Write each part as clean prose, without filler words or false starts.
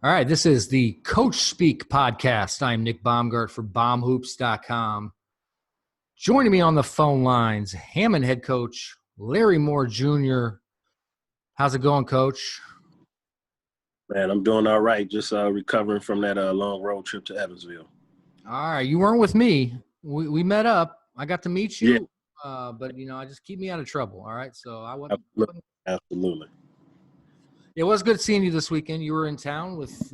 All right, this is the CoachSpeak podcast. I'm Nick Baumgart for bombhoops.com. Joining me on the phone lines, Hammond head coach Larry Moore Jr. How's it going, Coach? Man, I'm doing all right. Just recovering from that long road trip to Evansville. All right, you weren't with me. We met up. I got to meet you, but I just keep me out of trouble. All right, so I wasn't. Absolutely. It was good seeing you this weekend. You were in town with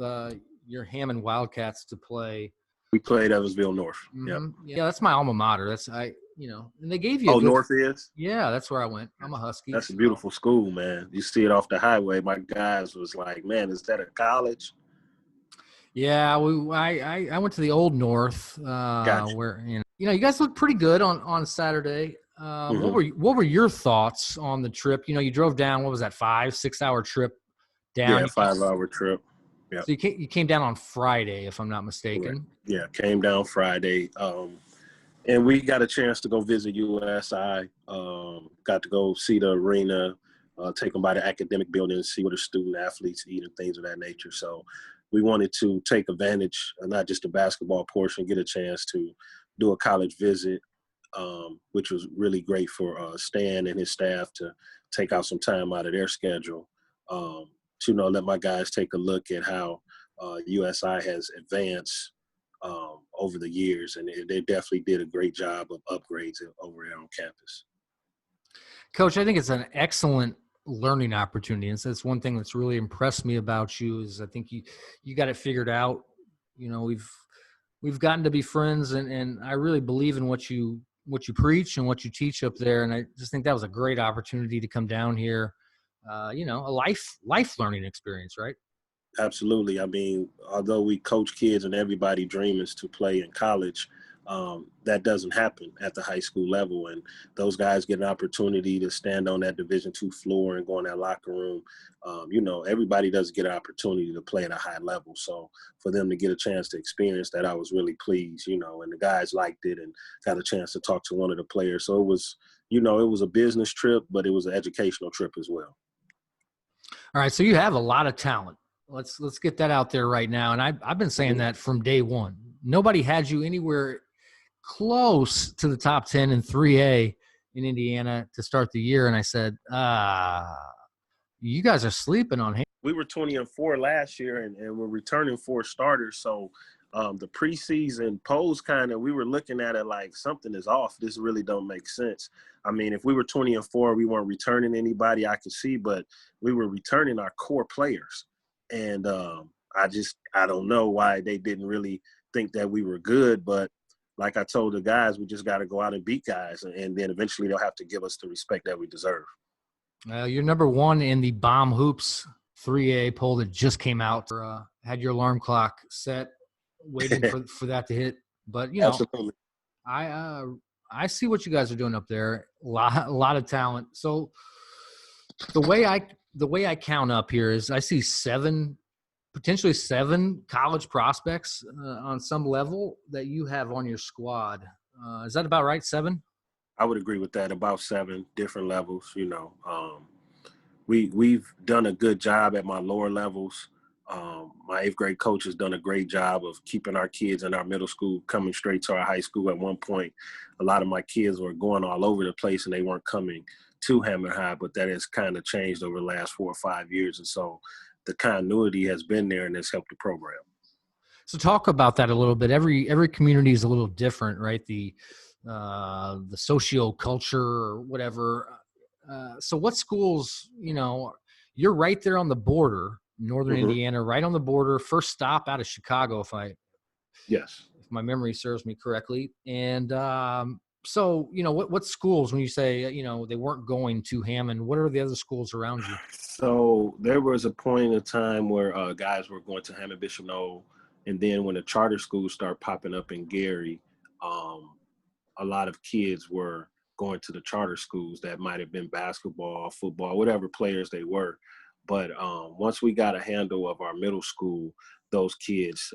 your Hammond Wildcats to play. We played Evansville North. Mm-hmm. Yeah, that's my alma mater. And they gave you. Oh, North is? Yeah, that's where I went. I'm a Husky. That's a beautiful school, man. You see it off the highway. My guys was like, man, is that a college? Yeah, I went to the Old North, Gotcha. where you guys looked pretty good on Saturday. What were your thoughts on the trip? You drove down. What was that, 5-6 hour trip down? Yeah, 5-hour trip. Yeah. So you came down on Friday, if I'm not mistaken. Yeah, came down Friday. And we got a chance to go visit USI. Got to go see the arena, take them by the academic building, see where the student athletes eat and things of that nature. So we wanted to take advantage of not just the basketball portion, get a chance to do a college visit, which was really great for Stan and his staff to take out some time out of their schedule to let my guys take a look at how USI has advanced over the years, and they definitely did a great job of upgrades over there on campus. Coach, I think it's an excellent learning opportunity, and so that's one thing that's really impressed me about you is I think you got it figured out. We've gotten to be friends, and I really believe in what you preach and what you teach up there, and I just think that was a great opportunity to come down here. A life learning experience, right? Absolutely. I mean, although we coach kids and everybody dreams to play in college, that doesn't happen at the high school level. And those guys get an opportunity to stand on that Division II floor and go in that locker room. Everybody doesn't get an opportunity to play at a high level. So for them to get a chance to experience that, I was really pleased, and the guys liked it and got a chance to talk to one of the players. So it was, it was a business trip, but it was an educational trip as well. All right. So you have a lot of talent. Let's get that out there right now. And I've been saying that from day one. Nobody had you anywhere close to the top 10 in 3A in Indiana to start the year. And I said, you guys are sleeping on him. We were 20-4 last year, and we're returning 4 starters. So the preseason polls we were looking at it like something is off. This really don't make sense. I mean, if we were 20-4, we weren't returning anybody I could see, but we were returning our core players. And I don't know why they didn't really think that we were good. But like I told the guys, we just got to go out and beat guys. And then eventually they'll have to give us the respect that we deserve. You're number 1 in the Bomb Hoops 3A poll that just came out. Had your alarm clock set, waiting for that to hit. But, Absolutely. I see what you guys are doing up there. A lot of talent. So the way I count up here is I see potentially seven college prospects on some level that you have on your squad. Is that about right? 7? I would agree with that. About 7 different levels. We've done a good job at my lower levels. My 8th grade coach has done a great job of keeping our kids in our middle school coming straight to our high school. At one point, a lot of my kids were going all over the place and they weren't coming to Hammond High, but that has kind of changed over the last 4 or 5 years. And so the continuity has been there and has helped the program. So talk about that a little bit. Every community is a little different, right? The socio-culture or whatever. So what schools, you're right there on the border, Northern Indiana, right on the border, first stop out of Chicago, if my memory serves me correctly. And so, what schools, when you say, they weren't going to Hammond, what are the other schools around you? So there was a point in time where guys were going to Hammond Bishop Knoll. And then when the charter schools start popping up in Gary, a lot of kids were going to the charter schools that might have been basketball, football, whatever players they were. But once we got a handle of our middle school, those kids,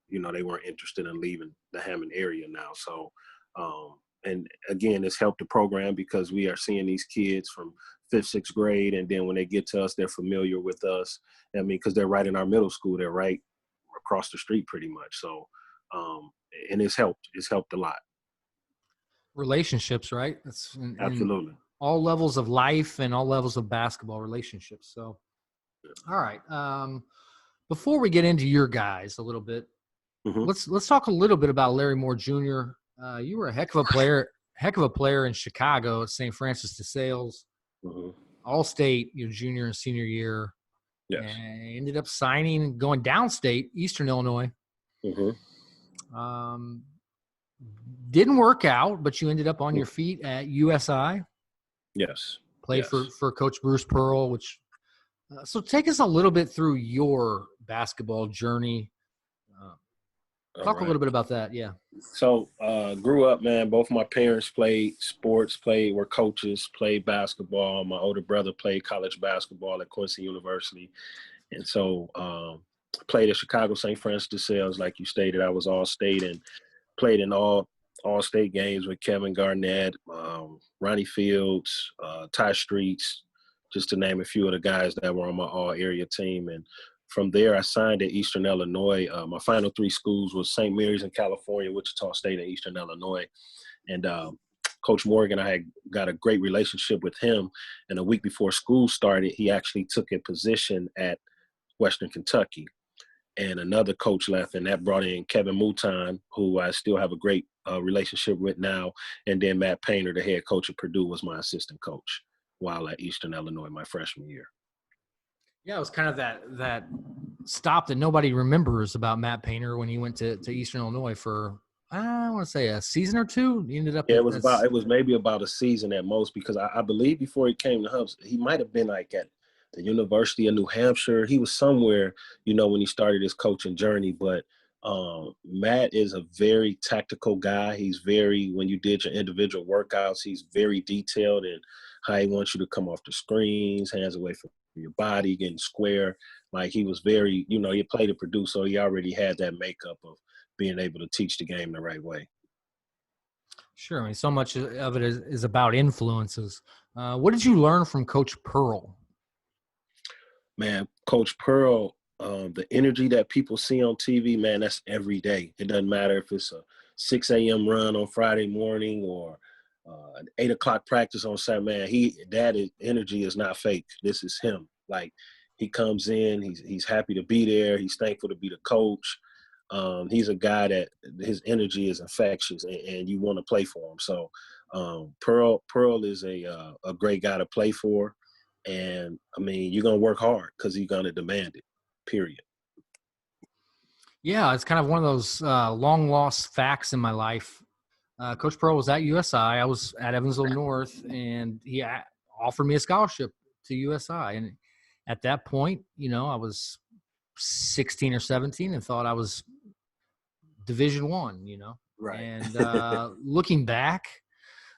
they weren't interested in leaving the Hammond area now. So, and again, it's helped the program because we are seeing these kids from 5th, 6th grade. And then when they get to us, they're familiar with us. I mean, because they're right in our middle school. They're right across the street pretty much. So, and it's helped. It's helped a lot. Relationships, right? That's in Absolutely. all levels of life and all levels of basketball relationships. So, all right. Before we get into your guys a little bit, Mm-hmm. let's talk a little bit about Larry Moore Jr. You were a heck of a player in Chicago at St. Francis de Sales, Mm-hmm. All-State your junior and senior year, Yes. and ended up going downstate, Eastern Illinois. Mm-hmm. Didn't work out, but you ended up on your feet at USI. Yes. Played Yes. for Coach Bruce Pearl, which so take us a little bit through your basketball journey. Talk a little bit about that. Yeah. So grew up, man. Both my parents played sports, were coaches, played basketball. My older brother played college basketball at Quincy University. And so played at Chicago St. Francis de Sales, like you stated. I was all-state and played in all-state games with Kevin Garnett, Ronnie Fields, Ty Streets, just to name a few of the guys that were on my all-area team. And from there, I signed at Eastern Illinois. My final 3 schools was St. Mary's in California, Wichita State, and Eastern Illinois. And Coach Morgan, I had got a great relationship with him. And a week before school started, he actually took a position at Western Kentucky. And another coach left, and that brought in Kevin Mouton, who I still have a great relationship with now. And then Matt Painter, the head coach at Purdue, was my assistant coach while at Eastern Illinois my freshman year. Yeah, it was kind of that stop that nobody remembers about Matt Painter when he went to Eastern Illinois for, I want to say, a season or 2. He ended up. Yeah, it was maybe about a season at most, because I believe before he came to Hubs, he might have been like at the University of New Hampshire. He was somewhere, when he started his coaching journey. But Matt is a very tactical guy. He's when you did your individual workouts, he's very detailed in how he wants you to come off the screens, hands away from your body, getting square. Like, he was very, he played at Purdue, so he already had that makeup of being able to teach the game the right way. Sure. I mean, so much of it is about influences. What did you learn from Coach Pearl? Man, Coach Pearl, the energy that people see on TV, man, that's every day. It doesn't matter if it's a 6 a.m. run on Friday morning or an 8 o'clock practice on Saturday. Man, energy is not fake. This is him. Like, he comes in, he's happy to be there. He's thankful to be the coach. He's a guy that his energy is infectious, and you want to play for him. So Pearl is a great guy to play for. And, I mean, you're going to work hard because he's going to demand it, period. Yeah, it's kind of one of those long-lost facts in my life. Coach Pearl was at USI. I was at Evansville North, and he offered me a scholarship to USI. And at that point, I was 16 or 17 and thought I was Division I, Right. And looking back,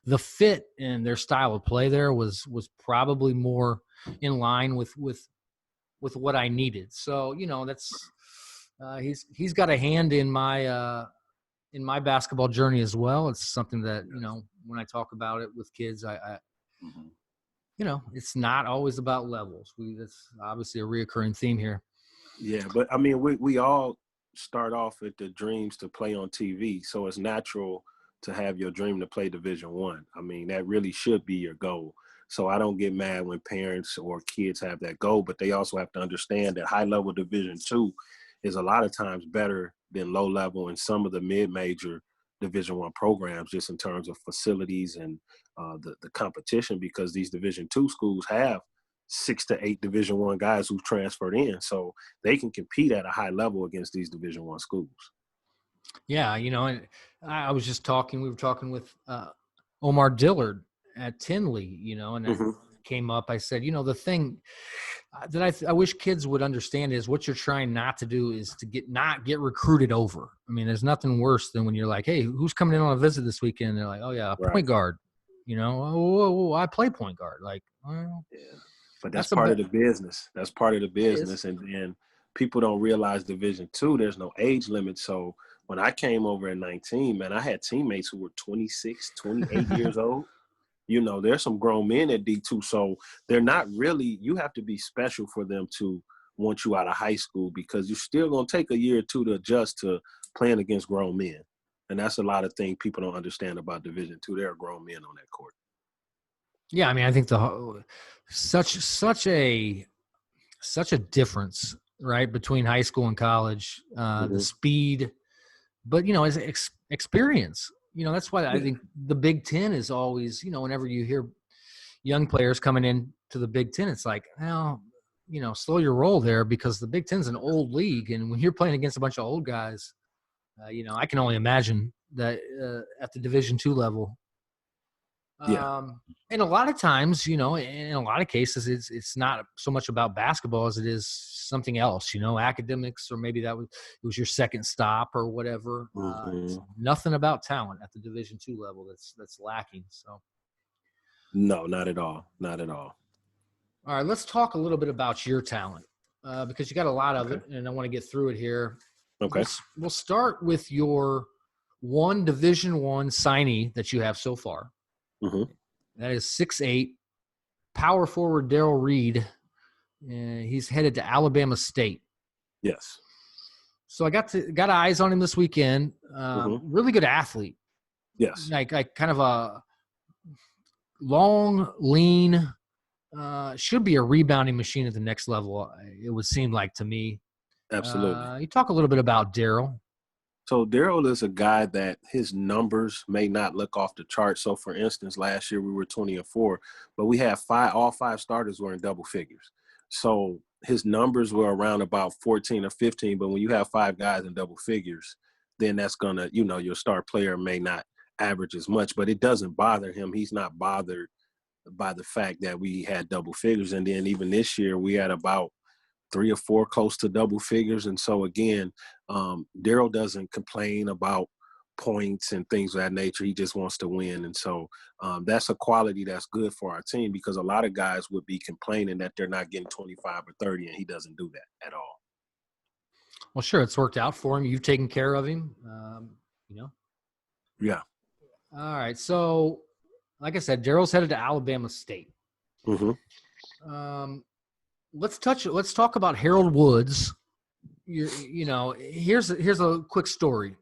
the fit and their style of play there was probably more in line with what I needed. So, that's he's got a hand in my basketball journey as well. It's something that, when I talk about it with kids, I it's not always about levels. That's obviously a reoccurring theme here. Yeah, but I mean, we all start off with the dreams to play on TV, so it's natural to have your dream to play Division I. I mean, that really should be your goal. So I don't get mad when parents or kids have that goal, but they also have to understand that high-level Division II is a lot of times better than low-level and some of the mid-major Division I programs, just in terms of facilities and the competition, because these Division II schools have 6 to 8 Division I guys who've transferred in, so they can compete at a high level against these Division I schools. Yeah, and we were talking with Omar Dillard at Tinley, and that came up. I said, the thing that I wish kids would understand is what you're trying not to do is to not get recruited over. I mean, there's nothing worse than when you're like, hey, who's coming in on a visit this weekend? And they're like, oh yeah, point guard. Oh, I play point guard. Like, well, yeah. But that's part of the business. That's part of the business. And then people don't realize Division II, there's no age limit. So when I came over at 19, man, I had teammates who were 26, 28 years old. There's some grown men at D2, so they're not really – you have to be special for them to want you out of high school because you're still going to take a year or two to adjust to playing against grown men. And that's a lot of things people don't understand about Division II. There are grown men on that court. Yeah, I mean, I think such a difference, right, between high school and college, the speed, but, as experience. That's why I think the Big Ten is always, whenever you hear young players coming in to the Big Ten, it's like, well, slow your roll there because the Big Ten's an old league. And when you're playing against a bunch of old guys, I can only imagine that at the Division II level. And a lot of times, in a lot of cases, it's not so much about basketball as it is something else, academics, or maybe it was your second stop or whatever. It's nothing about talent at the Division II level that's lacking. So, no, not at all, not at all. All right, let's talk a little bit about your talent because you got a lot of it, and I want to get through it here. Okay, we'll start with your one Division I signee that you have so far. That is 6'8", power forward Darrell Reed. He's headed to Alabama State. Yes. So I got eyes on him this weekend. Really good athlete. Yes. Like kind of a long, lean. Should be a rebounding machine at the next level. It would seem like to me. Absolutely. You talk a little bit about Darrell. So Darrell is a guy that his numbers may not look off the chart. So, for instance, last year we were 20-4, but we had all five starters were in double figures. So his numbers were around about 14 or 15. But when you have five guys in double figures, then that's gonna, your star player may not average as much. But it doesn't bother him. He's not bothered by the fact that we had double figures. And then even this year we had about 3 or 4 close to double figures. And so, again, Darrell doesn't complain about points and things of that nature. He just wants to win. And so that's a quality that's good for our team because a lot of guys would be complaining that they're not getting 25 or 30, and he doesn't do that at all. Well, sure, it's worked out for him. You've taken care of him, Yeah. All right. So, like I said, Darrell's headed to Alabama State. Let's talk about Harold Woods. Here's a quick story.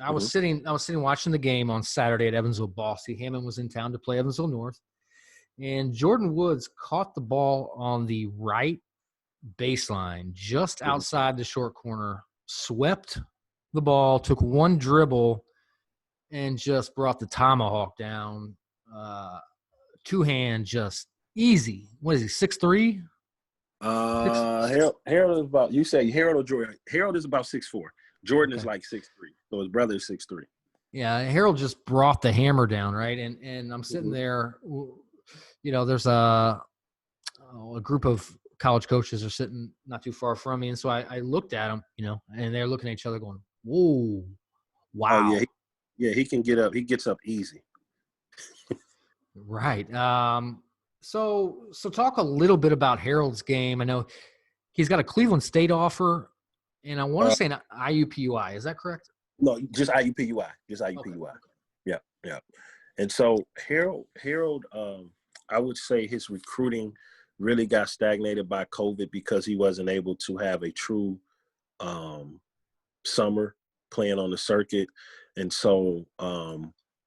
I was sitting watching the game on Saturday at Evansville Ball. Hammond was in town to play Evansville North, and Jordan Woods caught the ball on the right baseline, just outside the short corner, swept the ball, took one dribble, and just brought the tomahawk down. Two-hand, just easy. What is he, 6'3"? Harold is about, you say Harold or Jordan? Harold is about 6'4". Jordan is like 6'3". So his brother is 6'3". Yeah, Harold just brought the hammer down, right? And I'm sitting there, there's a group of college coaches are sitting not too far from me. And so I looked at them, and they're looking at each other going, whoa, wow. Oh, yeah, he can get up. He gets up easy. Right. So talk a little bit about Harold's game. I know he's got a Cleveland State offer, and I want to say an IUPUI. Is that correct? No, just IUPUI. Just IUPUI. Okay. Yeah. And so Harold, I would say his recruiting really got stagnated by COVID because he wasn't able to have a true summer playing on the circuit. And so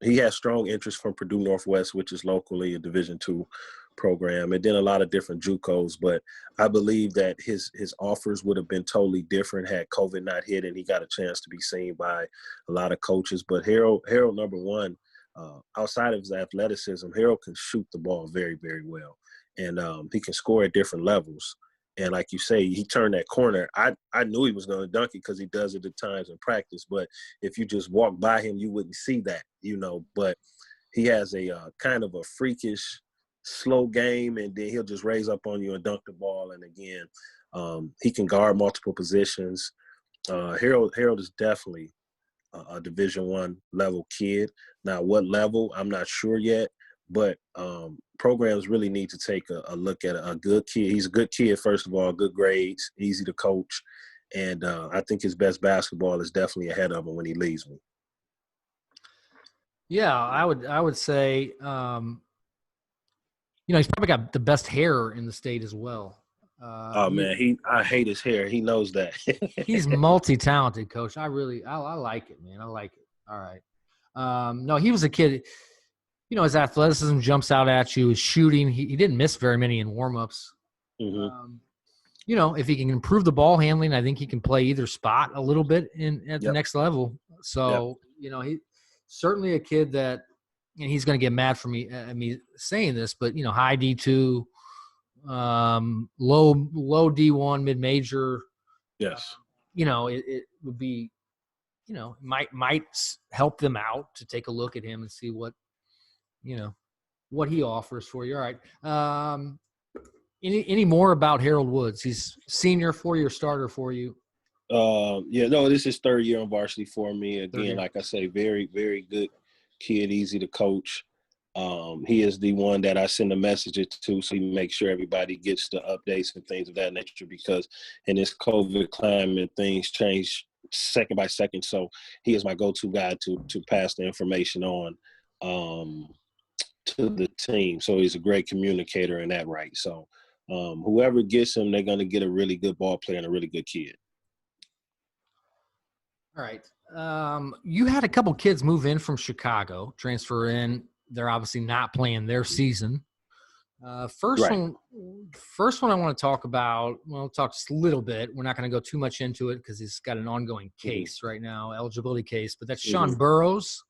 he has strong interest from Purdue Northwest, which is locally a Division II program, and then a lot of different JUCOs. But I believe that his offers would have been totally different had COVID not hit and he got a chance to be seen by a lot of coaches. But Harold, number one, outside of his athleticism, Harold can shoot the ball very, very well. And he can score at different levels. And like you say, he turned that corner. I knew he was going to dunk it because he does it at times in practice. But if you just walk by him, you wouldn't see that, But he has a kind of a freakish, slow game, and then he'll just raise up on you and dunk the ball. And again, he can guard multiple positions. Harold is definitely a Division I level kid. Now, what level, I'm not sure yet. But programs really need to take a look at a good kid. He's a good kid, first of all, good grades, easy to coach. And I think his best basketball is definitely ahead of him when he leaves me. Yeah, I would say he's probably got the best hair in the state as well. Oh man, I hate his hair. He knows that. He's multi-talented, Coach. I like it, man. I like it. All right. No, he was a kid. His athleticism jumps out at you. His shooting, he didn't miss very many in warmups. Mm-hmm. If he can improve the ball handling, I think he can play either spot a little bit at the next level. So, he certainly a kid that, and he's going to get mad for me saying this, but high D2, low D1, mid major. Yes. It would be, might help them out to take a look at him and see what he offers for you. All right. Any more about Harold Woods? He's senior, 4-year starter for you. This is third year on varsity for me. Again, like I say, very, very good kid, easy to coach. He is the one that I send the messages to, so he makes sure everybody gets the updates and things of that nature, because in this COVID climate, things change second by second. So he is my go-to guy to pass the information on to the team. So he's a great communicator in that right. So whoever gets him, they're going to get a really good ball player and a really good kid. All right. You had a couple kids move in from Chicago, transfer in. They're obviously not playing their season. First one I want to talk about, we'll talk just a little bit. We're not going to go too much into it because he's got an ongoing case right now, eligibility case, but that's Sean Burrows.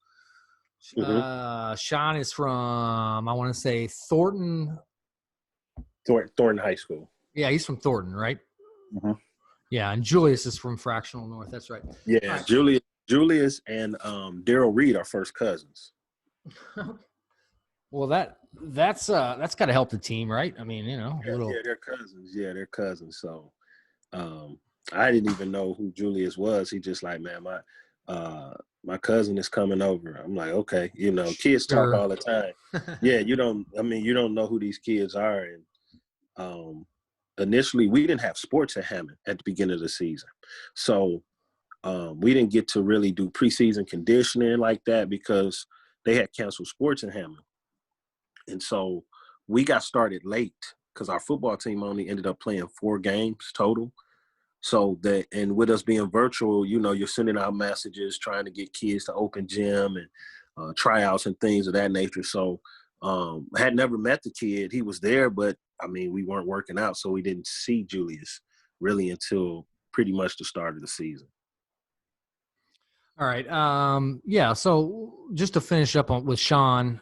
Sean is from, I want to say, Thornton High School. Yeah, he's from Thornton, right? Mm-hmm. Yeah, and Julius is from Fractional North. That's right. Yeah, right. Julius and Daryl Reed are first cousins. Well, that's got to help the team, right? I mean, they're cousins. Yeah, they're cousins. So, I didn't even know who Julius was. He just like, man, my cousin is coming over. I'm like, okay, kids talk all the time. Yeah, you don't know who these kids are. And initially, we didn't have sports at Hammond at the beginning of the season, so we didn't get to really do preseason conditioning like that because they had canceled sports in Hammond. And so we got started late because our football team only ended up playing 4 games total. So and with us being virtual, you're sending out messages trying to get kids to open gym and tryouts and things of that nature. So I had never met the kid. He was there, but we weren't working out. So we didn't see Julius really until pretty much the start of the season. All right. So just to finish up with Sean,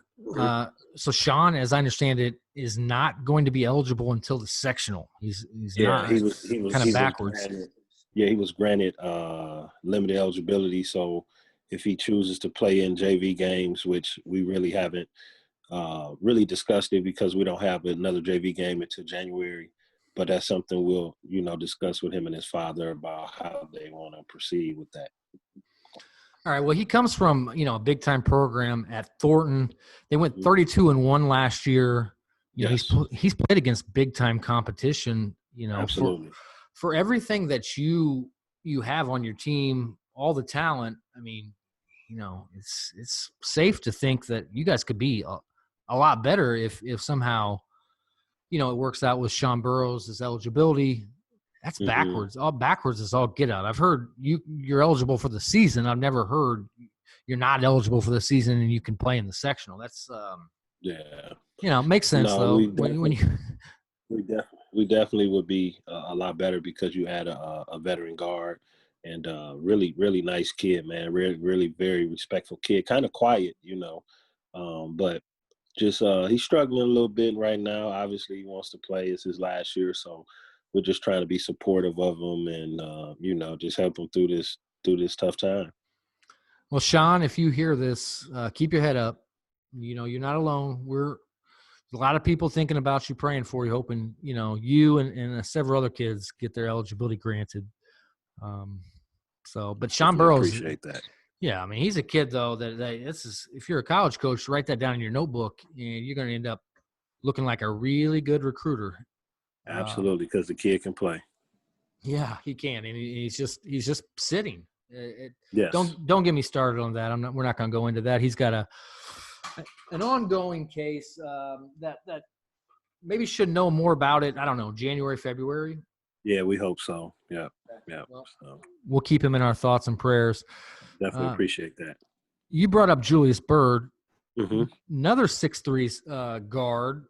so Sean, as I understand it, is not going to be eligible until the sectional. He's not. He was kind of backwards. He was granted limited eligibility. So if he chooses to play in JV games, which we really haven't really discussed it because we don't have another JV game until January, but that's something we'll discuss with him and his father about how they want to proceed with that. All right. Well, he comes from, a big time program at Thornton. They went 32-1 last year. He's played against big time competition, Absolutely. For everything that you have on your team, all the talent. It's safe to think that you guys could be a lot better if somehow, it works out with Sean Burrows' eligibility. That's backwards. All backwards is all get out. I've heard you're eligible for the season. I've never heard you're not eligible for the season and you can play in the sectional. That's makes sense though. We definitely would be a lot better because you had a veteran guard and really, really nice kid, man. Really, really very respectful kid. Kind of quiet, but just he's struggling a little bit right now. Obviously, he wants to play. It's his last year, so we're just trying to be supportive of him and, just help him through this tough time. Well, Sean, if you hear this, keep your head up. You're not alone. We're a lot of people thinking about you, praying for you, hoping, you and several other kids get their eligibility granted. But Sean Burrows, appreciate that. Yeah. He's a kid though, that if you're a college coach, write that down in your notebook and you're going to end up looking like a really good recruiter. Absolutely, because the kid can play. Yeah, he can, and he's just sitting. Yes. Don't get me started on that. We're not going to go into that. He's got an ongoing case that maybe should know more about it. I don't know, January, February. Yeah, we hope so. Yeah. Yeah. Well, So we'll keep him in our thoughts and prayers. definitely Uh, appreciate that. you brought up Julius Bird, Mm-hmm. another 6'3" guard,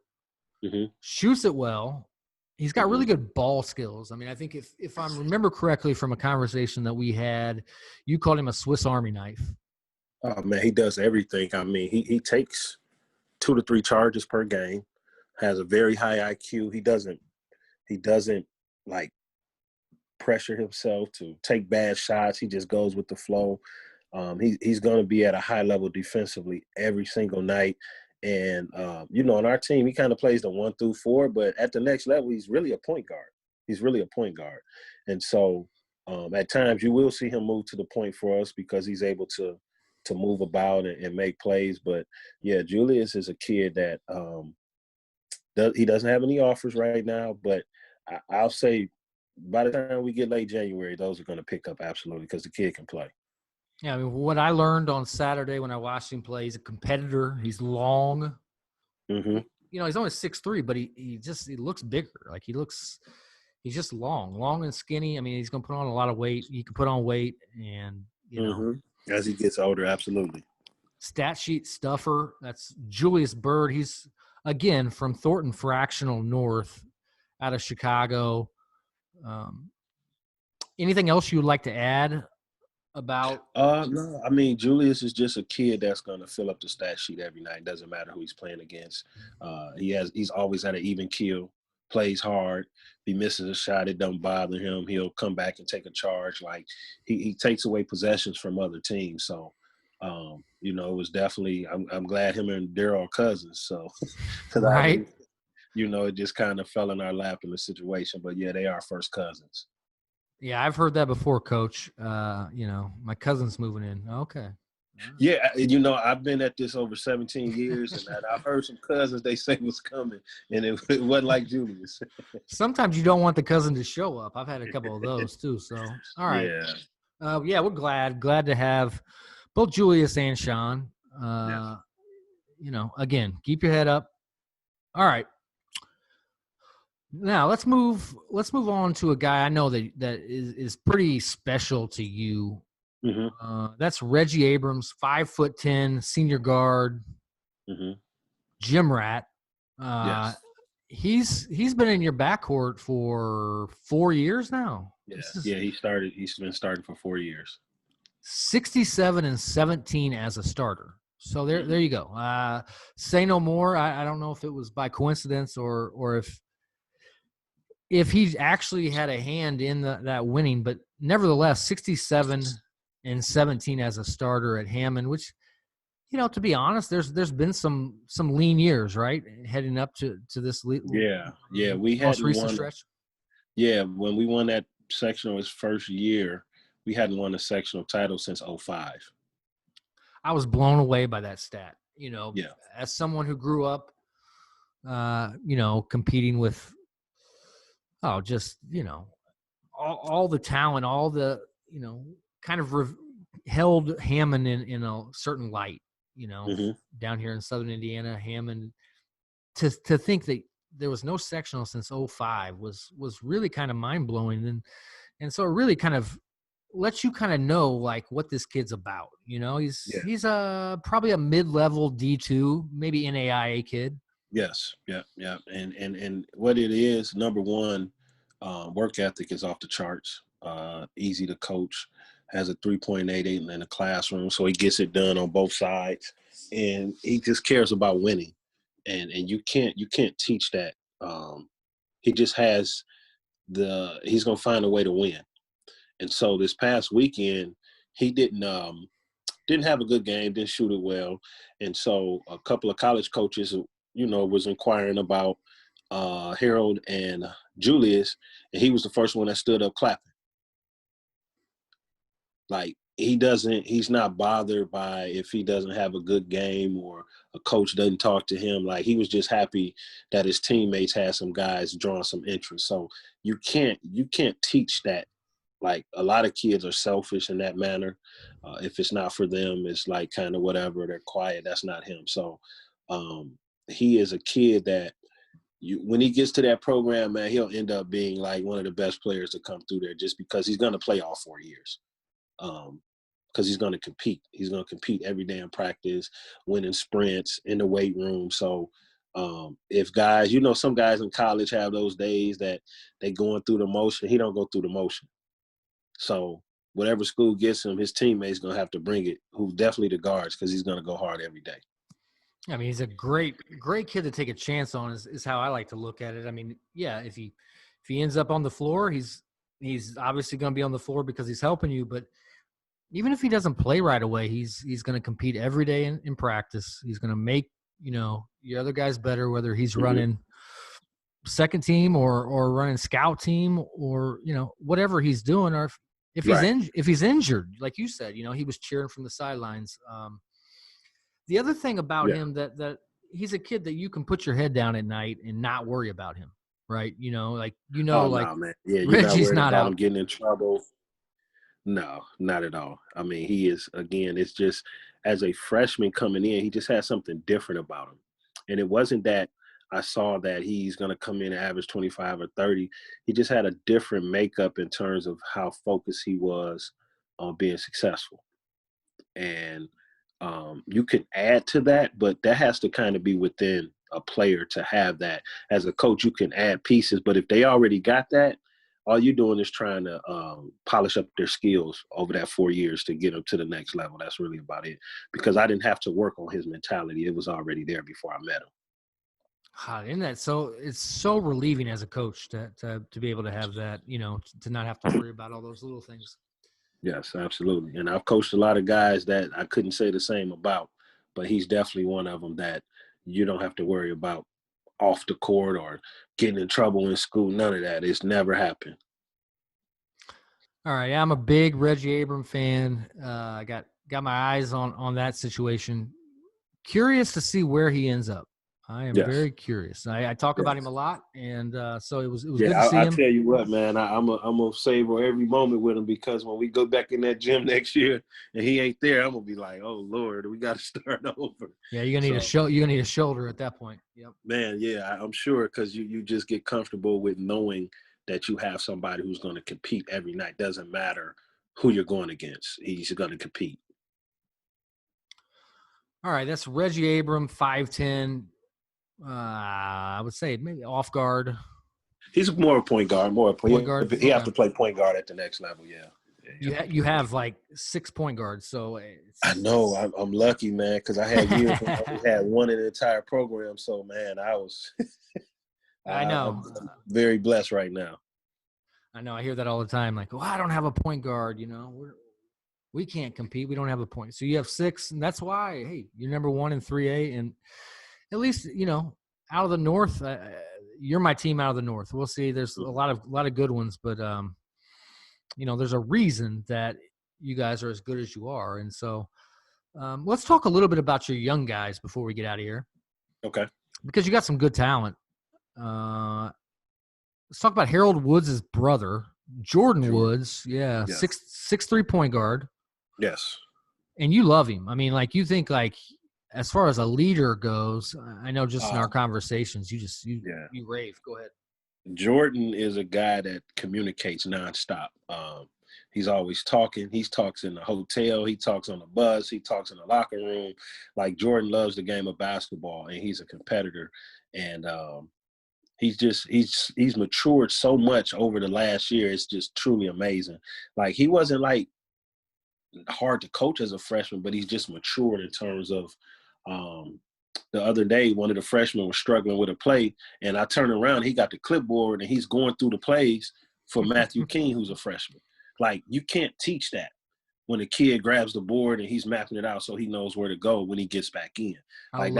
Mm-hmm. shoots it well. He's got Mm-hmm. really good ball skills. I mean, I think if I remember correctly from a conversation that we had, you called him a Swiss Army knife. Oh man, he does everything. I mean, he takes 2 to 3 charges per game, has a very high IQ. He doesn't like pressure himself to take bad shots. He just goes with the flow. He's going to be at a high level defensively every single night. And, on our team, he kind of plays the 1 through 4, but at the next level, he's really a point guard. He's really a point guard. And so at times you will see him move to the point for us because he's able to move about and make plays. But, yeah, Julius is a kid that he doesn't have any offers right now, but I'll say by the time we get late January, those are going to pick up absolutely because the kid can play. Yeah, I mean, what I learned on Saturday when I watched him play, he's a competitor. He's long. Mm-hmm. He's only 6'3", but he looks bigger. Like he's just long and skinny. I mean, he's going to put on a lot of weight. He can put on weight, and As he gets older, absolutely. Stat sheet stuffer. That's Julius Bird. He's again from Thornton Fractional North, out of Chicago. Anything else you would like to add about? No, I mean, Julius is just a kid that's going to fill up the stat sheet every night. Doesn't matter who he's playing against. He's always had an even keel, plays hard. If he misses a shot, it don't bother him. He'll come back and take a charge. Like he takes away possessions from other teams. So, it was definitely, I'm glad him and Daryl are cousins. So, Right. it just kind of fell in our lap in the situation. But yeah, they are first cousins. Yeah, I've heard that before, Coach. My cousin's moving in. Okay. Yeah, I've been at this over 17 years, and I've heard some cousins they say was coming, and it wasn't like Julius. Sometimes you don't want the cousin to show up. I've had a couple of those too. So, all right. Yeah. We're glad to have both Julius and Sean. Yeah. Again, keep your head up. All right. Now let's move on to a guy I know that is pretty special to you. Mm-hmm. That's Reggie Abrams, 5'10", senior guard, gym rat. Yes. He's been in your backcourt for 4 years now. Yeah. He's been starting for 4 years. 67 and 17 as a starter. So there you go. Say no more. I don't know if it was by coincidence or if he actually had a hand in that winning, but nevertheless, 67 and 17 as a starter at Hammond, which, to be honest, there's been some lean years, right? Heading up to this we had most recent won, stretch. Yeah, when we won that sectional his first year, we hadn't won a sectional title since 2005. I was blown away by that stat. Yeah. As someone who grew up, competing with, all the talent, all the, kind of held Hammond in a certain light, down here in Southern Indiana, Hammond. To think that there was no sectional since 2005 was really kind of mind blowing, and so it really kind of lets you kind of know like what this kid's about. He's probably a mid-level D2, maybe NAIA kid. Yes, yeah, and what it is, number one, work ethic is off the charts. Easy to coach, has a 3.88 in the classroom, so he gets it done on both sides, and he just cares about winning, and you can't teach that. He just has he's gonna find a way to win, and so this past weekend he didn't have a good game, didn't shoot it well, and so a couple of college coaches was inquiring about Harold and Julius, and he was the first one that stood up clapping. Like he's not bothered by if he doesn't have a good game or a coach doesn't talk to him. Like he was just happy that his teammates had some guys drawing some interest. So you can't teach that. Like a lot of kids are selfish in that manner. If it's not for them, it's like kind of whatever. They're quiet. That's not him. So he is a kid that, when he gets to that program, man, he'll end up being like one of the best players to come through there just because he's going to play all 4 years. Because he's going to compete. He's going to compete every day in practice, winning sprints in the weight room. So if guys, some guys in college have those days that they going through the motion. He don't go through the motion. So whatever school gets him, his teammates going to have to bring it, who definitely the guards, because he's going to go hard every day. I mean, he's a great kid to take a chance on is how I like to look at it. I mean, yeah, if he ends up on the floor, he's obviously going to be on the floor because he's helping you. But even if he doesn't play right away, he's going to compete every day in practice. He's going to make, your other guys better, whether he's running second team or running scout team or, whatever he's doing, or if he's injured, like you said, he was cheering from the sidelines. The other thing about him that he's a kid that you can put your head down at night and not worry about him, right? Oh, no, man. Yeah, you're Reggie's not worried not about out. him getting in trouble. No, not at all. I mean, he is, again, it's just as a freshman coming in, he just has something different about him. And it wasn't that I saw that he's going to come in and average 25 or 30. He just had a different makeup in terms of how focused he was on being successful. And you can add to that, but that has to kind of be within a player to have that. As a coach, you can add pieces, but if they already got that, all you're doing is trying to polish up their skills over that 4 years to get them to the next level. That's really about it. Because I didn't have to work on his mentality. It was already there before I met him. Isn't that so? It's so relieving as a coach to be able to have that, to not have to worry about all those little things. Yes, absolutely. And I've coached a lot of guys that I couldn't say the same about, but he's definitely one of them that you don't have to worry about off the court or getting in trouble in school. None of that. It's never happened. All right. I'm a big Reggie Abram fan. I got my eyes on that situation. Curious to see where he ends up. I am very curious. I talk about him a lot, and so it was good to see him. I tell you what, man, I'm gonna savor every moment with him, because when we go back in that gym next year and he ain't there, I'm gonna be like, oh Lord, we got to start over. Yeah, you're gonna need a shoulder at that point. Yep. Man, yeah, I'm sure, because you just get comfortable with knowing that you have somebody who's going to compete every night. Doesn't matter who you're going against, he's going to compete. All right, that's Reggie Abram, 5'10". I would say maybe off guard. He's more a point guard. Point guard. He has to play point guard at the next level. Yeah. You have like 6 point guards, so I know I'm lucky, man, because I had years when I only had one in the entire program. So man, I was. I know. I'm very blessed right now. I know. I hear that all the time. Like, I don't have a point guard. We can't compete. We don't have a point. So you have 6, and that's why. Hey, you're number 1 in 3A, and at least out of the North, you're my team out of the North. We'll see. There's a lot of good ones, but there's a reason that you guys are as good as you are, and so let's talk a little bit about your young guys before we get out of here. Okay. Because you got some good talent. Let's talk about Harold Woods' brother, Jordan Woods. Yeah, yes. 6'3" point guard. Yes. And you love him. I mean, like, you think, like, as far as a leader goes, I know just in our conversations, you rave. Go ahead. Jordan is a guy that communicates nonstop. He's always talking. He talks in the hotel. He talks on the bus. He talks in the locker room. Like, Jordan loves the game of basketball, and he's a competitor. And he's matured so much over the last year. It's just truly amazing. Like, he wasn't like hard to coach as a freshman, but he's just matured in terms of the other day, one of the freshmen was struggling with a play, and I turned around, he got the clipboard, and he's going through the plays for Matthew King, who's a freshman. Like, you can't teach that when a kid grabs the board and he's mapping it out so he knows where to go when he gets back in. Like,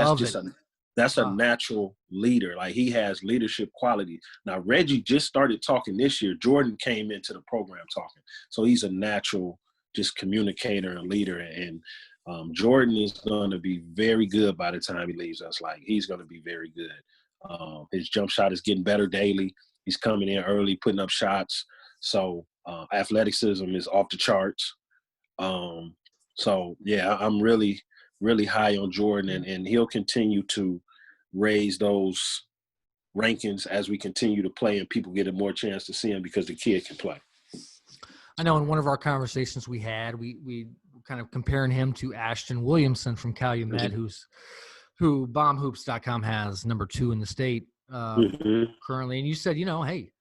that's a natural leader. Like, he has leadership quality. Now, Reggie just started talking this year. Jordan came into the program talking. So he's a natural just communicator and leader, and Jordan is going to be very good by the time he leaves us. Like, he's going to be very good. His jump shot is getting better daily. He's coming in early, putting up shots. So athleticism is off the charts. So, yeah, I'm really, really high on Jordan, and he'll continue to raise those rankings as we continue to play and people get a more chance to see him because the kid can play. I know in one of our conversations we had, we kind of comparing him to Ashton Williamson from Calumet, Mm-hmm. who bombhoops.com has number 2 in the state Mm-hmm. currently. And you said, hey,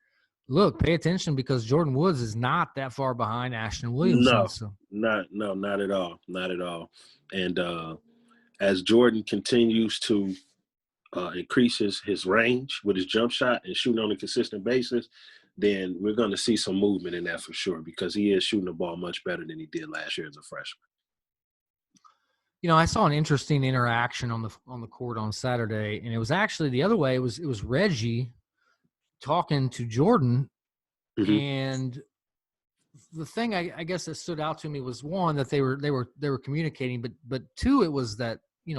look, pay attention because Jordan Woods is not that far behind Ashton Williamson. No, So. not at all. Not at all. And as Jordan continues to increases his range with his jump shot and shooting on a consistent basis, then we're going to see some movement in that for sure because he is shooting the ball much better than he did last year as a freshman. I saw an interesting interaction on the court on Saturday, and it was actually the other way. It was Reggie talking to Jordan, Mm-hmm. and the thing I guess that stood out to me was, one, that they were communicating, but two, it was that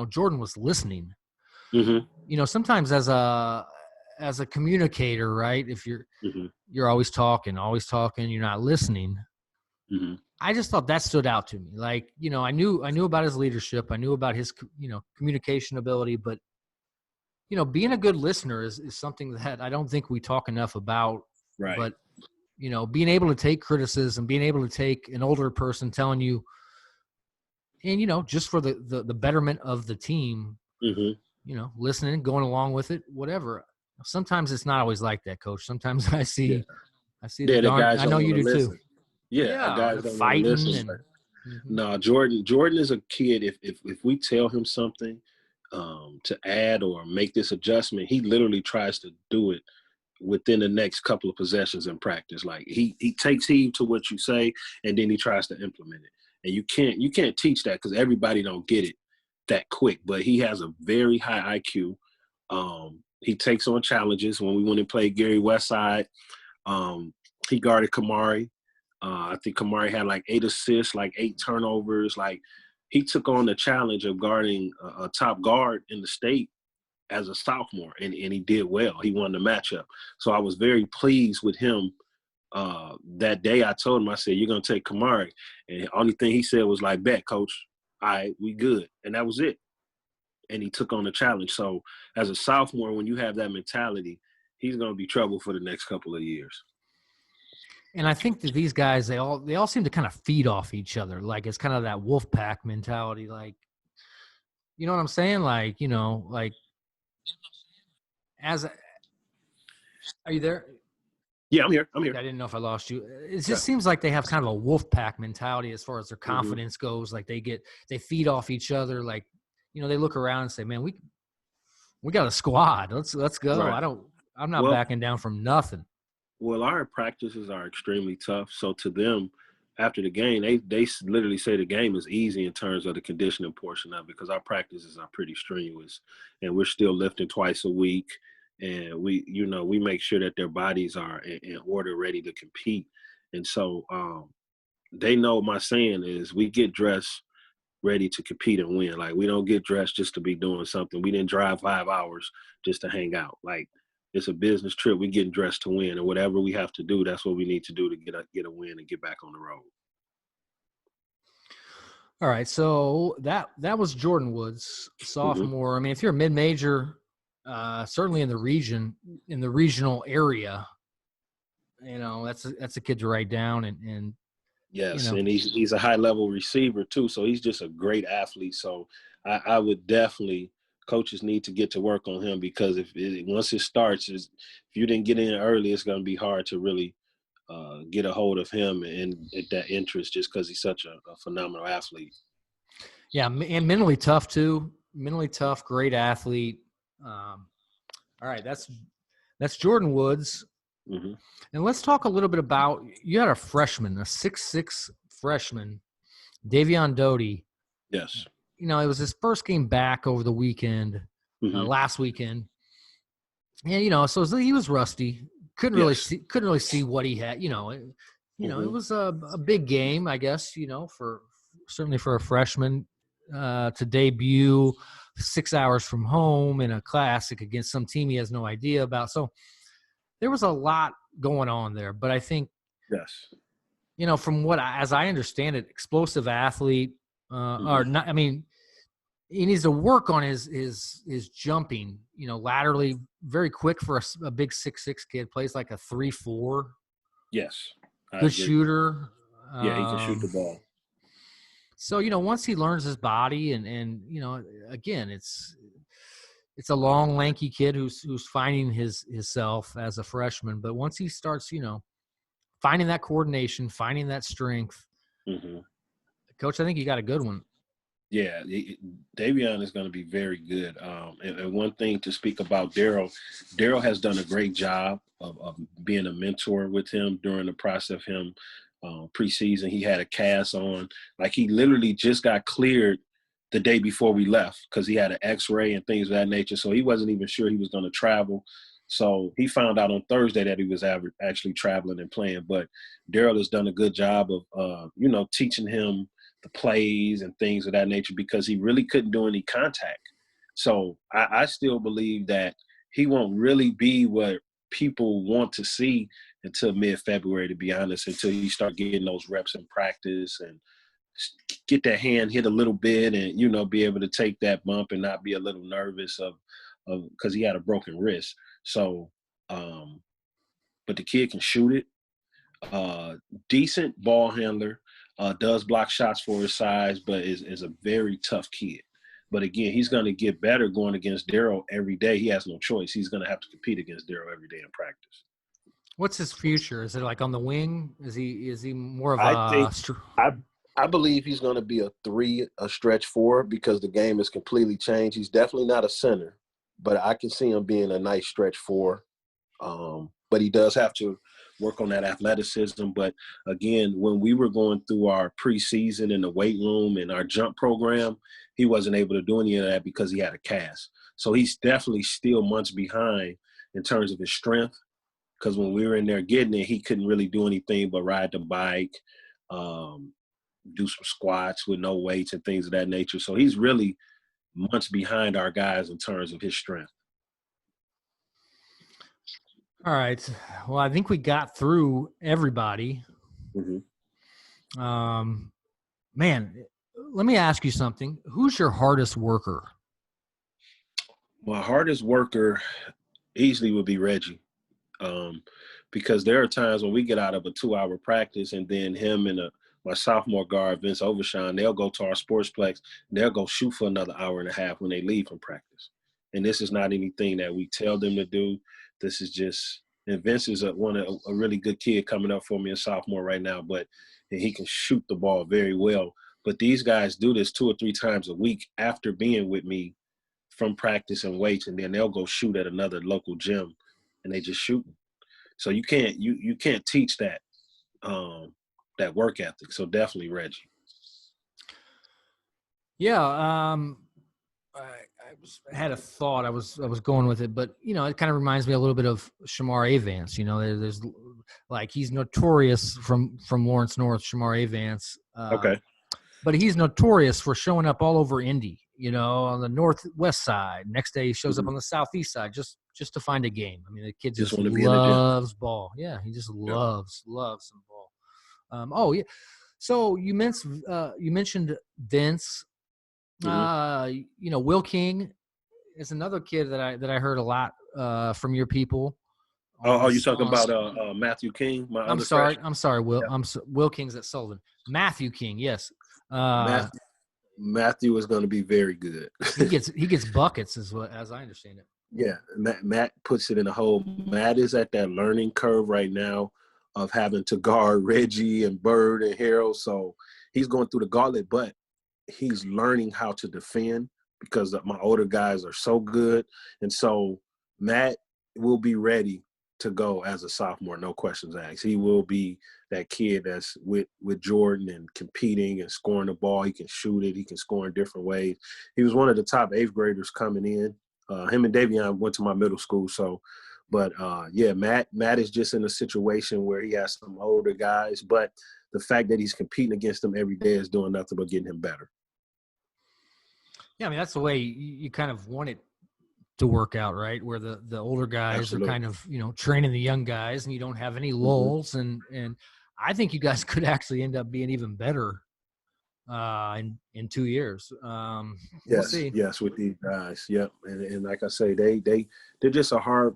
Jordan was listening. Mm-hmm. Sometimes as a communicator, right? If you're always talking, you're not listening. Mm-hmm. I just thought that stood out to me. Like, I knew about his leadership. I knew about his, communication ability, but, being a good listener is something that I don't think we talk enough about. Right. But, being able to take criticism, being able to take an older person telling you, and, just for the betterment of the team, mm-hmm. Listening, going along with it, whatever. Sometimes it's not always like that, Coach. Sometimes I see the guys I know you do listen. too. Yeah, guys don't want to listen. Mm-hmm. No, Jordan is a kid. If we tell him something to add or make this adjustment, he literally tries to do it within the next couple of possessions in practice. Like he takes heed to what you say, and then he tries to implement it. And you can't teach that because everybody don't get it that quick. But he has a very high IQ. He takes on challenges. When we went and played Gary Westside, he guarded Kamari. I think Kamari had like 8 assists, like 8 turnovers. Like he took on the challenge of guarding a top guard in the state as a sophomore, and he did well. He won the matchup. So I was very pleased with him. That day I told him, I said, you're going to take Kamari. And the only thing he said was like, bet, coach. All right, we good. And that was it. And he took on the challenge. So as a sophomore, when you have that mentality, he's going to be trouble for the next couple of years. And I think that these guys, they all seem to kind of feed off each other. Like it's kind of that wolf pack mentality. Like, you know what I'm saying? Like, are you there? Yeah, I'm here. I didn't know if I lost you. It just seems like they have kind of a wolf pack mentality as far as their confidence goes. Like they feed off each other. Like, they look around and say, man, we got a squad. Let's go. Right. I'm not backing down from nothing. Well, our practices are extremely tough. So to them, after the game, they literally say the game is easy in terms of the conditioning portion of it because our practices are pretty strenuous, and we're still lifting twice a week, and we make sure that their bodies are in order, ready to compete. And so they know my saying is we get dressed ready to compete and win. Like we don't get dressed just to be doing something. We didn't drive 5 hours just to hang out. Like it's a business trip. We're getting dressed to win, and whatever we have to do, that's what we need to do to get a win and get back on the road. All right, so that was Jordan Woods, sophomore. Mm-hmm. I mean, if you're a mid-major, certainly in the regional area, that's a kid to write down. And yes, and he's a high-level receiver too, so he's just a great athlete. So I would definitely – coaches need to get to work on him because once it starts, if you didn't get in early, it's going to be hard to really get a hold of him and that interest just because he's such a phenomenal athlete. Yeah, and mentally tough too. Mentally tough, great athlete. All right, that's Jordan Woods. Mm-hmm. And let's talk a little bit about you had a freshman, a 6'6" freshman, Davion Doty. Yes. It was his first game back over the weekend, last weekend. And, so he was rusty. Couldn't really see what he had. It was a big game, I guess, certainly for a freshman to debut 6 hours from home in a classic against some team he has no idea about. So there was a lot going on there. But I think, from as I understand it, explosive athlete or not. I mean, he needs to work on his jumping, laterally, very quick for a big 6'6" kid, plays like a 3-4, Yes, I good agree. shooter. Yeah, he can shoot the Um, ball. so, once he learns his body and again, it's a long, lanky kid who's finding himself as a freshman. But once he starts, finding that coordination, finding that strength, Hmm. Coach, I think you got a good one. Yeah, Davion is going to be very good. And one thing to speak about Daryl has done a great job of being a mentor with him during the process of him preseason. He had a cast on. Like, he literally just got cleared the day before we left because he had an x-ray and things of that nature. So he wasn't even sure he was going to travel. So he found out on Thursday that he was actually traveling and playing. But Daryl has done a good job of, teaching him the plays and things of that nature because he really couldn't do any contact. So I still believe that he won't really be what people want to see until mid-February, to be honest, until he start getting those reps in practice and get that hand hit a little bit and, be able to take that bump and not be a little nervous of because he had a broken wrist. So, but the kid can shoot it. Decent ball handler, does block shots for his size, but is a very tough kid. But again, he's going to get better going against Daryl every day. He has no choice. He's going to have to compete against Daryl every day in practice. What's his future? Is it like on the wing? Is he more of I a? think I believe he's going to be a stretch 4 because the game has completely changed. He's definitely not a center, but I can see him being a nice stretch 4. But he does have to work on that athleticism. But again, when we were going through our preseason in the weight room and our jump program, he wasn't able to do any of that because he had a cast. So he's definitely still months behind in terms of his strength. Because when we were in there getting it, he couldn't really do anything but ride the bike, do some squats with no weights and things of that nature. So he's really months behind our guys in terms of his strength. All right. Well, I think we got through everybody. Mm-hmm. Man, let me ask you something. Who's your hardest worker? My hardest worker easily would be Reggie. Because there are times when we get out of a 2-hour practice and then him and my sophomore guard, Vince Overshawn, they'll go to our sportsplex. They'll go shoot for another hour and a half when they leave from practice. And this is not anything that we tell them to do. This is just – and Vince is a really good kid coming up for me, a sophomore right now, but he can shoot the ball very well. But these guys do this 2 or 3 times a week after being with me from practice and weights, and then they'll go shoot at another local gym, and they just shooting. So you can't teach that that work ethic. So definitely Reggie. Yeah, I had a thought. I was going with it, but it kind of reminds me a little bit of Shamar Avance. There's like he's notorious from Lawrence North, Shamar Avance. Okay. But he's notorious for showing up all over Indy. On the northwest side. Next day he shows up on the southeast side just to find a game. I mean, the kid just want to be loves ball. Yeah, he just loves some ball. Oh yeah. So you mentioned Vince. Will King is another kid that I heard a lot from your people. Oh, you're talking about Matthew King? I'm sorry, Will. Yeah. Will King's at Sullivan. Matthew King, yes. Matthew is going to be very good. he gets buckets as I understand it. Yeah, Matt puts it in a hole. Matt is at that learning curve right now of having to guard Reggie and Bird and Harold. So he's going through the gauntlet, but he's learning how to defend because my older guys are so good. And so Matt will be ready to go as a sophomore, no questions asked. He will be that kid that's with Jordan and competing and scoring the ball. He can shoot it. He can score in different ways. He was one of the top 8th graders coming in. Him and Davion went to my middle school. So, but Matt is just in a situation where he has some older guys, but the fact that he's competing against them every day is doing nothing but getting him better. Yeah, I mean, that's the way you kind of want it to work out, right? Where the older guys Absolutely. are kind of, training the young guys and you don't have any lulls. And I think you guys could actually end up being even better in 2 years. We'll Yes, see. yes, with these guys. Yep. And like I say, they're just a hard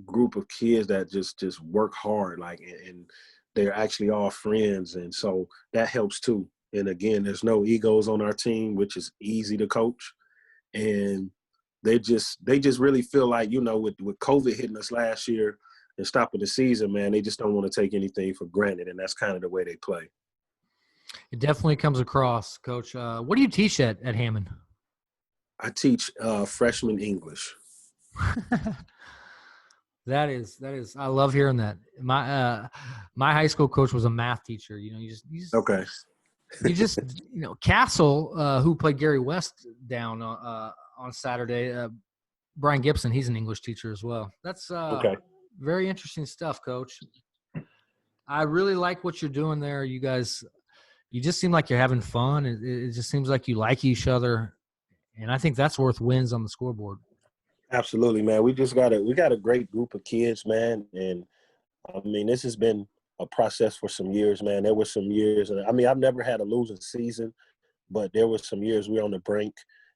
group of kids that just work hard, like, and they're actually all friends, and so that helps too. And again, there's no egos on our team, which is easy to coach. And they just really feel like, with COVID hitting us last year and stopping the season, man, they just don't want to take anything for granted, and that's kind of the way they play. It definitely comes across, Coach. What do you teach at Hammond? I teach freshman English. That is. I love hearing that. My high school coach was a math teacher. Okay. Castle, who played Gary West down on Saturday. Brian Gibson, he's an English teacher as well. That's Okay. very interesting stuff, Coach. I really like what you're doing there. You guys, you just seem like you're having fun. It just seems like you like each other, and I think that's worth wins on the scoreboard. Absolutely, man. We got a great group of kids, man. And I mean, this has been a process for some years, man. There were some years, and I mean, I've never had a losing season, but there were some years we were on the brink,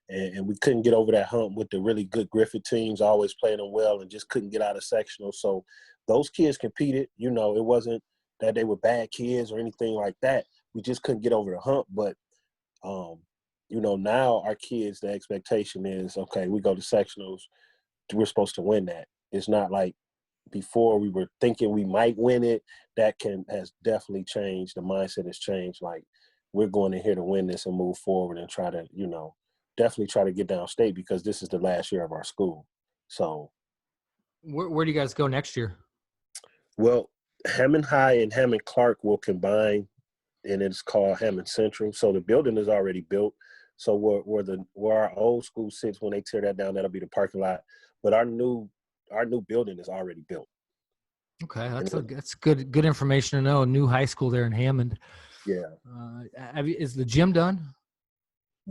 and we couldn't get over that hump with the really good Griffith teams, always playing them well, and just couldn't get out of sectional. So those kids competed. It wasn't that they were bad kids or anything like that. We just couldn't get over the hump. But now our kids, the expectation is, okay, we go to sectionals, we're supposed to win that. It's not like before we were thinking we might win it. That has definitely changed. The mindset has changed. Like, we're going in here to win this and move forward and try to, definitely try to get downstate, because this is the last year of our school. So Where do you guys go next year? Well, Hammond High and Hammond Clark will combine, and it's called Hammond Central. So the building is already built. So where our old school sits, when they tear that down, that'll be the parking lot. But our new building is already built. Okay, that's good information to know. A new high school there in Hammond. Yeah. Is the gym done?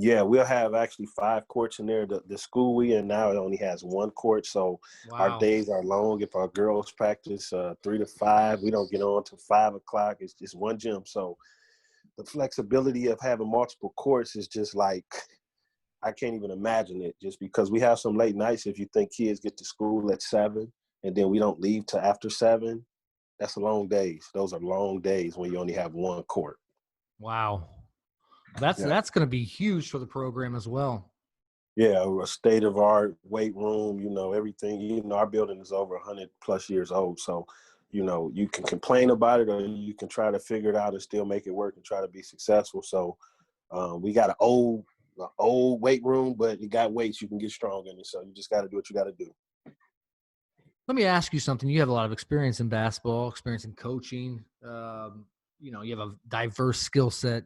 Yeah, we'll have actually 5 courts in there. The school we in now, it only has 1 court, so our Wow. days are long. If our girls practice 3 to 5, we don't get on till 5 o'clock. It's just one gym. So the flexibility of having multiple courts is just like, I can't even imagine it, just because we have some late nights. If you think kids get to school at 7 and then we don't leave till after 7, that's long days. Those are long days when you only have 1 court. Wow. That's going to be huge for the program as well. Yeah, a state-of-art weight room, everything. Our building is over 100+ years old. So, you can complain about it, or you can try to figure it out and still make it work and try to be successful. So we got an old weight room, but you got weights you can get strong in it. So you just got to do what you got to do. Let me ask you something. You have a lot of experience in basketball, experience in coaching. You have a diverse skill set.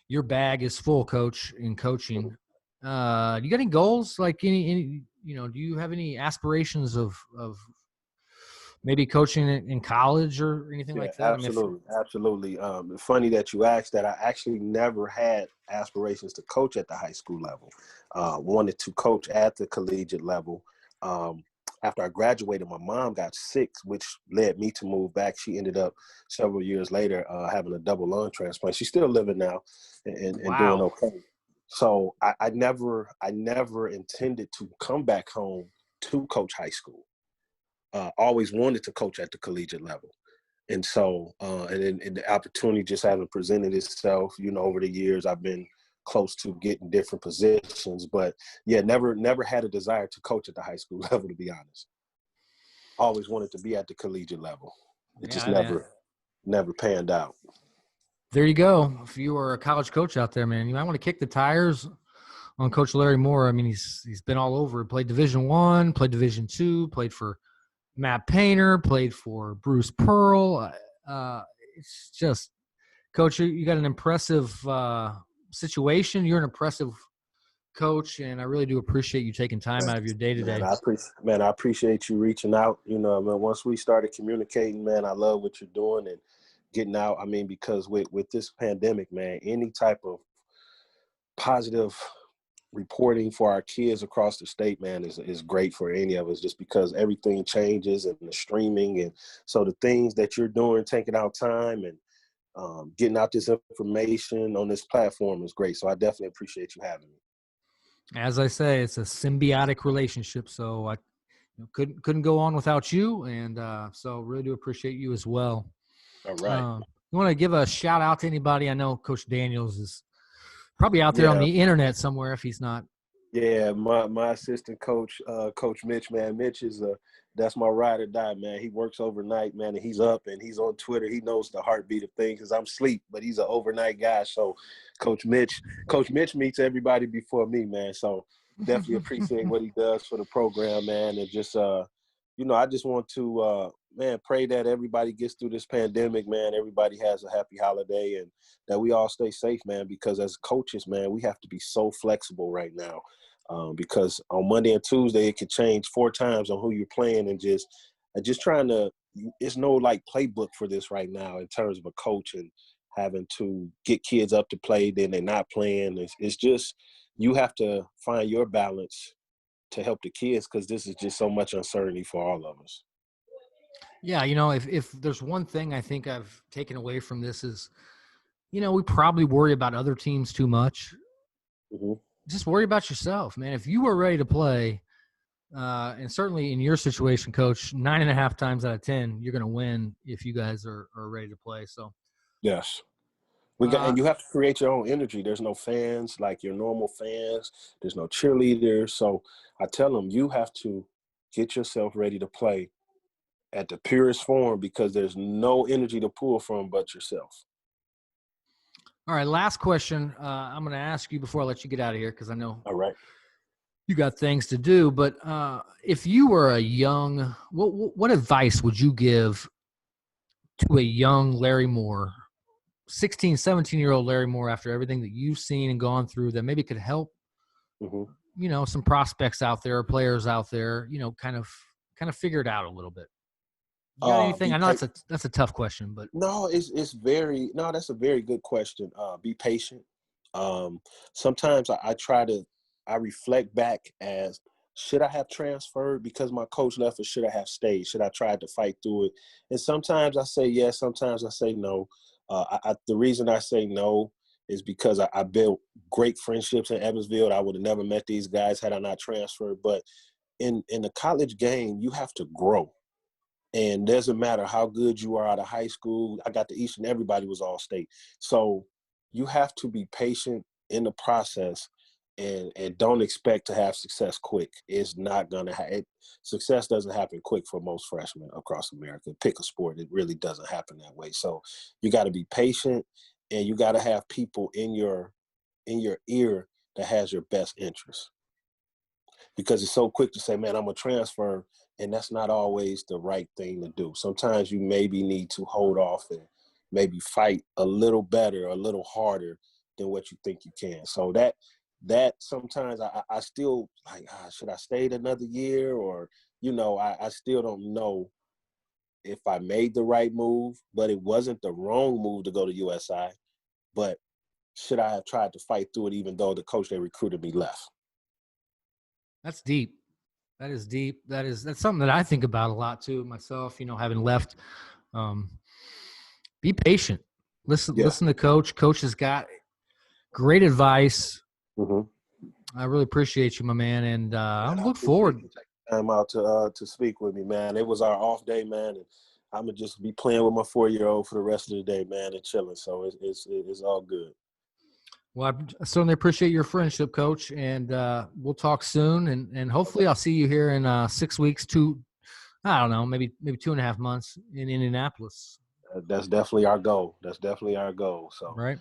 Your bag is full, Coach, in coaching. You got any goals? Like any do you have any aspirations of maybe coaching in college or anything like that? Absolutely. Funny that you asked that. I actually never had aspirations to coach at the high school level. Wanted to coach at the collegiate level. After I graduated, my mom got sick, which led me to move back. She ended up several years later having a double lung transplant. She's still living now and Wow. doing okay. So I never intended to come back home to coach high school. Always wanted to coach at the collegiate level. And so, and the opportunity just hasn't presented itself. Over the years, I've been close to getting different positions, but yeah, never had a desire to coach at the high school level, to be honest. Always wanted to be at the collegiate level. It just never panned out. There you go. If you are a college coach out there, man, you might want to kick the tires on Coach Larry Moore. I mean, he's been all over. Played Division I, played Division II, played for Matt Painter, played for Bruce Pearl. It's just, Coach, you got an impressive situation. You're an impressive coach, and I really do appreciate you taking time out of your day today. I appreciate you reaching out. Once we started communicating, man, I love what you're doing and getting out. I mean, because with this pandemic, man, any type of positive reporting for our kids across the state, man, is great for any of us, just because everything changes and the streaming. And so the things that you're doing, taking out time and getting out this information on this platform is great. So I definitely appreciate you having me. As I say, it's a symbiotic relationship. So I couldn't go on without you. And so really do appreciate you as well. All right. You want to give a shout out to anybody? I know Coach Daniels is probably out there on the internet somewhere if he's not. Yeah, my assistant coach, Coach Mitch, man. Mitch is that's my ride or die, man. He works overnight, man, and he's up and he's on Twitter. He knows the heartbeat of things because I'm asleep, but he's an overnight guy. So Coach Mitch meets everybody before me, man. So definitely appreciate what he does for the program, man. And just I just want to man, pray that everybody gets through this pandemic, man. Everybody has a happy holiday and that we all stay safe, man, because as coaches, man, we have to be so flexible right now. Because on Monday and Tuesday, it could change 4 times on who you're playing and just trying to – it's no, like, playbook for this right now in terms of a coach and having to get kids up to play, then they're not playing. It's just you have to find your balance to help the kids because this is just so much uncertainty for all of us. Yeah, if there's one thing I think I've taken away from this is, we probably worry about other teams too much. Mm-hmm. Just worry about yourself, man. If you were ready to play, and certainly in your situation, Coach, 9.5 times out of 10, you're going to win if you guys are ready to play. So, yes, and you have to create your own energy. There's no fans like your normal fans. There's no cheerleaders. So I tell them you have to get yourself ready to play at the purest form because there's no energy to pull from but yourself. All right, last question I'm going to ask you before I let you get out of here because I know you got things to do. But if you were a young – what advice would you give to a young Larry Moore, 16, 17-year-old Larry Moore, after everything that you've seen and gone through that maybe could help, some prospects out there, players out there, kind of figure it out a little bit? You got anything? I know that's a tough question, but no, that's a very good question. Be patient. Sometimes I reflect back as should I have transferred because my coach left, or should I have stayed? Should I try to fight through it? And sometimes I say yes, sometimes I say no. The reason I say no is because I built great friendships in Evansville. I would have never met these guys had I not transferred. But in the college game, you have to grow. And it doesn't matter how good you are out of high school. I got to Eastern, everybody was all state. So you have to be patient in the process and don't expect to have success quick. It's not going to happen. Success doesn't happen quick for most freshmen across America. Pick a sport. It really doesn't happen that way. So you got to be patient and you got to have people in your ear that has your best interest. Because it's so quick to say, man, I'm going to transfer, and that's not always the right thing to do. Sometimes you maybe need to hold off and maybe fight a little better, a little harder than what you think you can. So that sometimes I still like, should I stay another year? Or, I still don't know if I made the right move, but it wasn't the wrong move to go to USI. But should I have tried to fight through it even though the coach that recruited me left? That's deep. That is deep. That's something that I think about a lot too myself, having left. Be patient. Listen to Coach. Coach has got great advice. Mm-hmm. I really appreciate you, my man. And I look forward. Time out to speak with me, man. It was our off day, man. And I'm going to just be playing with my 4-year-old for the rest of the day, man, and chilling. So it's all good. Well, I certainly appreciate your friendship, Coach, and we'll talk soon. And hopefully I'll see you here in 6 weeks I don't know, maybe 2.5 months in Indianapolis. That's definitely our goal. So right.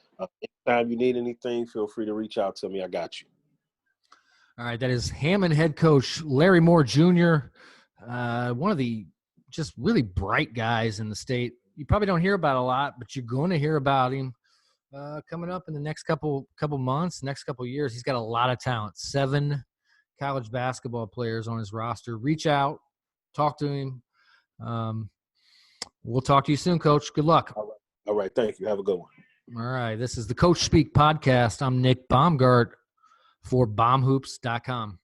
Anytime you need anything, feel free to reach out to me. I got you. All right. That is Hammond head coach Larry Moore Jr., one of the just really bright guys in the state. You probably don't hear about a lot, but you're going to hear about him coming up in the next couple months, next couple years. He's got a lot of talent. 7 college basketball players on his roster. Reach out, talk to him. We'll talk to you soon, Coach. Good luck. All right. Thank you. Have a good one. All right. This is the CoachSpeak podcast. I'm Nick Baumgart for bombhoops.com.